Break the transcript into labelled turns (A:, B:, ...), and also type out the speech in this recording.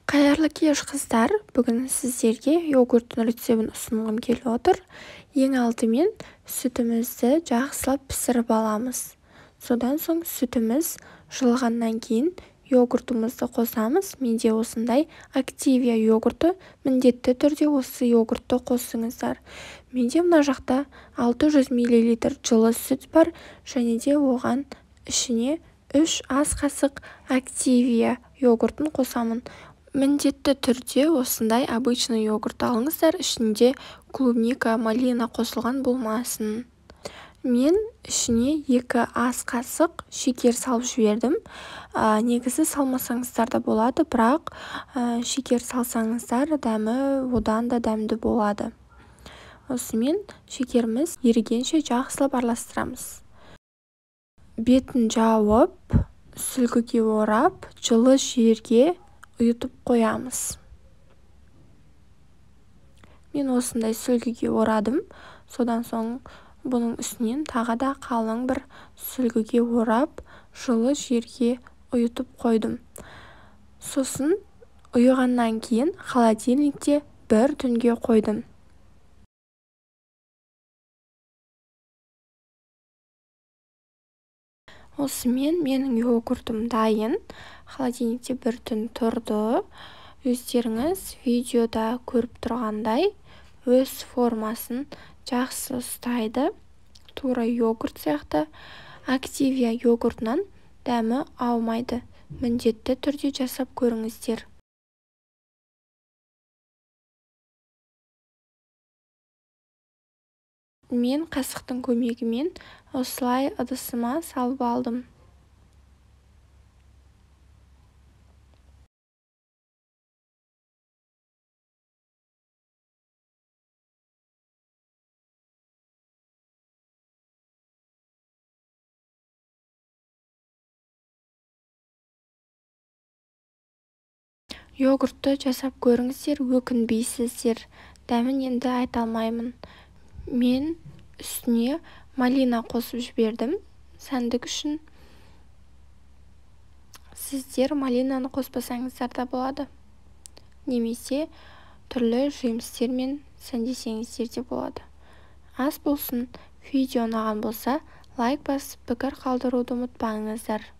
A: Қайырлы кеш қыздар, бүгін сіздерге йогурттың рецебін ұсынғым келіп отыр. Ең алдымен сүтімізді жақсылап пісіріп аламыз. Содан соң сүтіміз жылығаннан кейін йогуртымызды қосамыз. Менде осындай Активия йогурты, міндетті түрде осы йогуртты қосыңыздар. Менде мына жақта 600 мл жылы сүт бар, және де оған ішіне 3 ас қасық Активия йогуртын қосамын. Міндетті түрде осындай обычный йогурт алыңыздар, ішінде клубника, малина қосылған болмасын. Мен ішіне 2 ас қасық шекер салып жібердім. Негізі салмасаңыздар да болады, бірақ шекер салсаңыздар дәмі одан да дәмді болады. Осымен шекеріміз ерігенше жақсылап араластырамыз. Бетін жауып, сүлгіге орап, жылы жерге ұйытып қоямыз. Мен осындай сүлгіге орадым. Содан соң бұның үстінен тағы да қалың бір сүлгіге орап, жылы жерге ұйытып қойдым. Сосын ұйығаннан кейін холодильникте бір түнге қойдым. Осымен менің йогуртым дайын. Холодильникте бір түн тұрды. Өздеріңіз видеода көріп тұрғандай өз формасын жақсы ұстайды. Тура йогурт сияқты. Активия йогуртынан дәмі аумайды. Міндетті түрде жасап көріңіздер. Мен қасықтың көмегімен осылай ыдысыма салып алдым. Йогуртты жасап көріңіздер, өкінбейсіздер. Дәмін енді айта алмаймын. Мен үстіне малина қосып жібердім сәндік үшін. Сіздер малинаны қоспасаңыздар да болады. Немесе түрлі жемістермен сәндесеңіздер де болады. Ас болсын, видео ұнаған болса, лайк басып пікір қалдыруды ұмытпаңыздар.